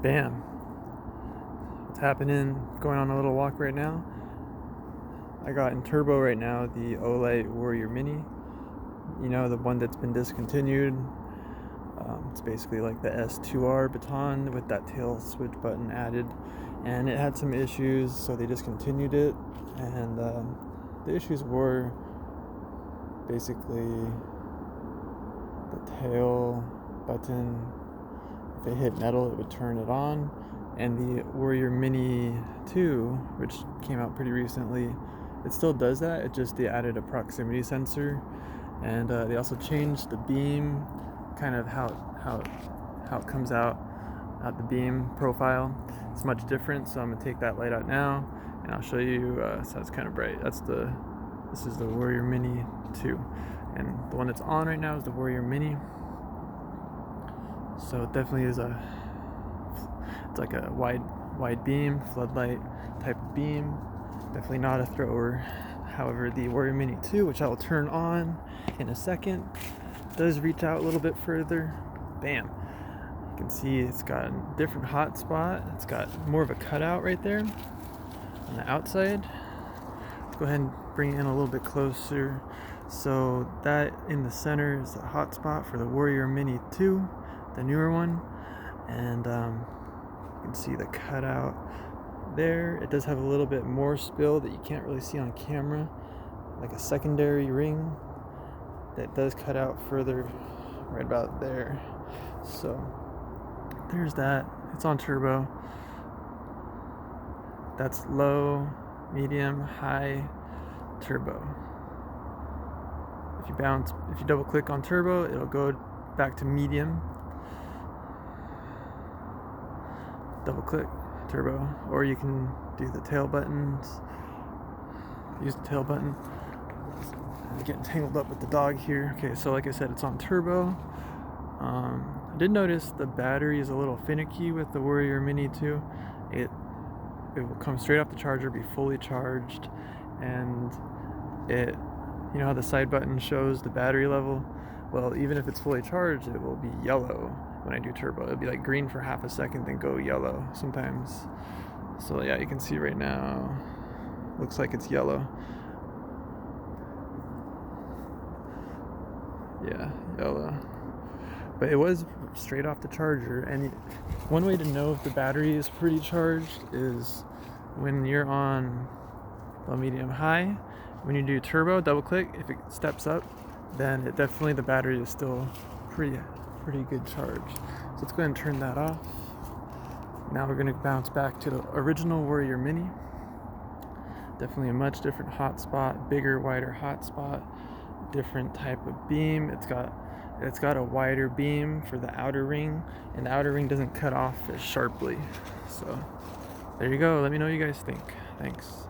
Bam. What's happening? Going on a little walk right now. I got in turbo right now the Olight Warrior Mini. You know, the one that's been discontinued. It's basically like the S2R baton with that tail switch button added, and it had some issues, so they discontinued it. And the issues were basically the tail button. If it hit metal, it would turn it on. And the Warrior Mini 2, which came out pretty recently, it still does that. They added a proximity sensor, and they also changed the beam, kind of how it comes out the beam profile. It's much different, so I'm gonna take that light out now, and I'll show you. So it's kind of bright. This is the Warrior Mini 2, and the one that's on right now is the Warrior Mini. So it definitely is it's like a wide beam, floodlight type of beam. Definitely not a thrower. However, the Warrior Mini 2, which I will turn on in a second, does reach out a little bit further. Bam. You can see it's got a different hot spot. It's got more of a cutout right there on the outside. Let's go ahead and bring it in a little bit closer. So that in the center is the hot spot for the Warrior Mini 2, the newer one. And you can see the cutout there. It does have a little bit more spill that you can't really see on camera, like a secondary ring that does cut out further right about there. So there's that. It's on turbo. That's low, medium, high, turbo. If you double click on turbo, it'll go back to medium. Double click turbo, or you can do the tail buttons. Use the tail button. I'm getting tangled up with the dog here. Okay, so like I said, it's on turbo. I did notice the battery is a little finicky with the Warrior Mini 2. It will come straight off the charger, be fully charged, and you know how the side button shows the battery level? Well, even if it's fully charged, it will be yellow when I do turbo. It'll be like green for half a second, then go yellow sometimes. So yeah, you can see right now, looks like it's yellow. Yeah, yellow. But it was straight off the charger, and one way to know if the battery is pretty charged is when you're on low, medium, high. When you do turbo, double click, if it steps up, then the battery is still pretty good charge. So let's go ahead and turn that off. Now we're gonna bounce back to the original Warrior Mini. Definitely a much different hot spot, bigger, wider hot spot, different type of beam. It's got a wider beam for the outer ring, and the outer ring doesn't cut off as sharply. So there you go. Let me know what you guys think. Thanks.